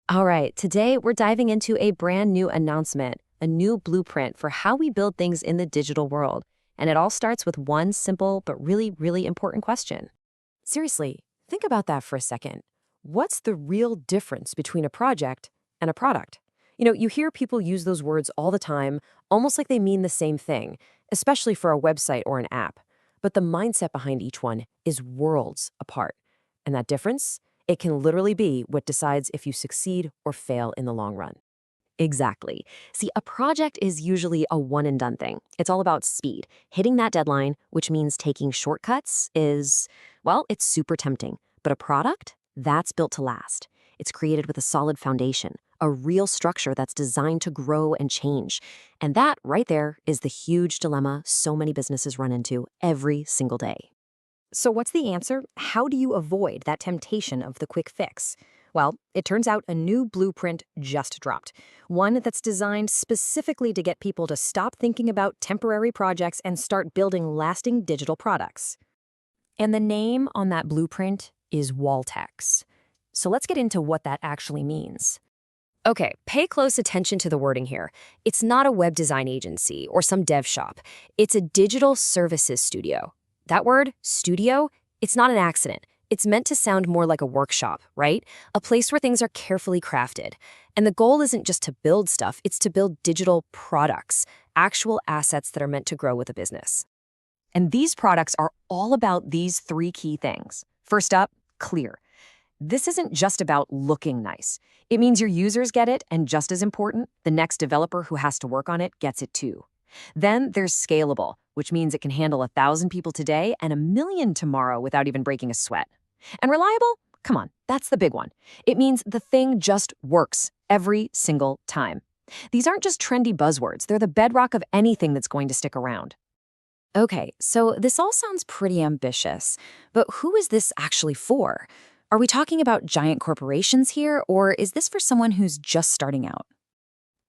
All right, today we're diving into a brand new announcement, a new blueprint for how we build things in the digital world. And it all starts with one simple but really, really important question. Seriously, think about that for a second. What's the real difference between a project and a product? You hear people use those words all the time, almost like they mean the same thing, especially for a website or an app. But the mindset behind each one is worlds apart. And that difference? It can literally be what decides if you succeed or fail in the long run. Exactly. See, a project is usually a one and done thing. It's all about speed. Hitting that deadline, which means taking shortcuts, well, it's super tempting. But a product? That's built to last. It's created with a solid foundation, a real structure that's designed to grow and change. And that right there is the huge dilemma so many businesses run into every single day. So, what's the answer? How do you avoid that temptation of the quick fix? Well, it turns out a new blueprint just dropped. One that's designed specifically to get people to stop thinking about temporary projects and start building lasting digital products. And the name on that blueprint is Woltex. So, let's get into what that actually means. Okay, pay close attention to the wording here. It's not a web design agency or some dev shop. It's a digital services studio. That word, studio, it's not an accident. It's meant to sound more like a workshop, right? A place where things are carefully crafted. And the goal isn't just to build stuff, it's to build digital products, actual assets that are meant to grow with a business. And these products are all about these three key things. First up, clear. This isn't just about looking nice. It means your users get it, and just as important, the next developer who has to work on it gets it too. Then there's scalable, which means it can handle 1,000 people today and 1,000,000 tomorrow without even breaking a sweat. And reliable? Come on, that's the big one. It means the thing just works every single time. These aren't just trendy buzzwords, they're the bedrock of anything that's going to stick around. Okay, so this all sounds pretty ambitious, but who is this actually for? Are we talking about giant corporations here, or is this for someone who's just starting out?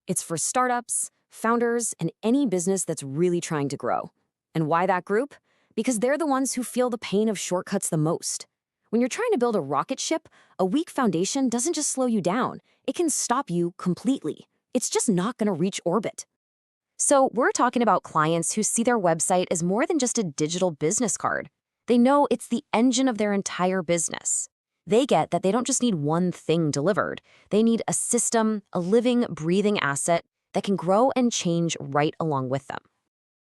It's for startups, founders, and any business that's really trying to grow. And why that group? Because they're the ones who feel the pain of shortcuts the most. When you're trying to build a rocket ship, a weak foundation doesn't just slow you down, it can stop you completely. It's just not going to reach orbit. So we're talking about clients who see their website as more than just a digital business card. They know it's the engine of their entire business. They get that they don't just need one thing delivered. They need a system, a living, breathing asset that can grow and change right along with them.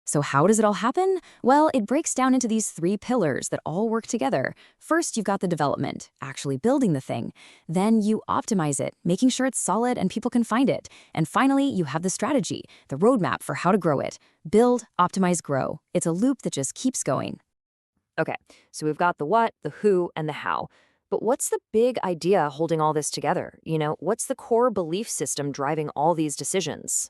So how does it all happen? Well, it breaks down into these three pillars that all work together. First, you've got the development, actually building the thing. Then you optimize it, making sure it's solid and people can find it. And finally, you have the strategy, the roadmap for how to grow it. Build, optimize, grow. It's a loop that just keeps going. Okay, so we've got the what, the who, and the how. But what's the big idea holding all this together? What's the core belief system driving all these decisions?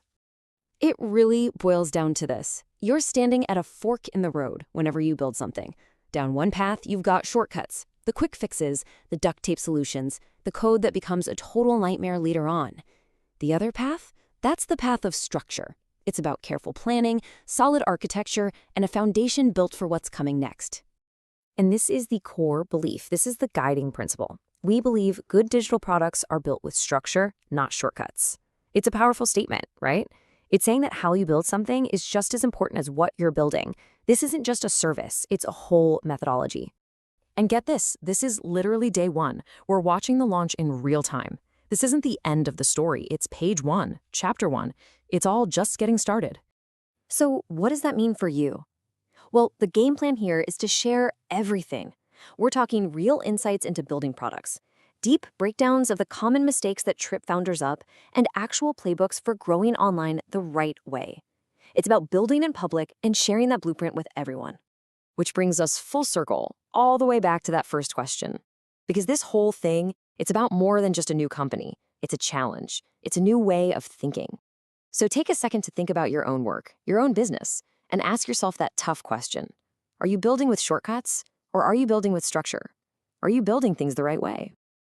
It really boils down to this. You're standing at a fork in the road whenever you build something. Down one path, you've got shortcuts, the quick fixes, the duct tape solutions, the code that becomes a total nightmare later on. The other path? That's the path of structure. It's about careful planning, solid architecture, and a foundation built for what's coming next. And this is the core belief. This is the guiding principle. We believe good digital products are built with structure, not shortcuts. It's a powerful statement, right? It's saying that how you build something is just as important as what you're building. This isn't just a service, it's a whole methodology. And get this is literally day one. We're watching the launch in real time. This isn't the end of the story, it's page one, chapter one. It's all just getting started. So what does that mean for you? Well, the game plan here is to share everything. We're talking real insights into building products, deep breakdowns of the common mistakes that trip founders up, and actual playbooks for growing online the right way. It's about building in public and sharing that blueprint with everyone. Which brings us full circle, all the way back to that first question. Because this whole thing, it's about more than just a new company. It's a challenge. It's a new way of thinking. So take a second to think about your own work, your own business, and ask yourself that tough question. Are you building with shortcuts, or are you building with structure? Are you building things the right way?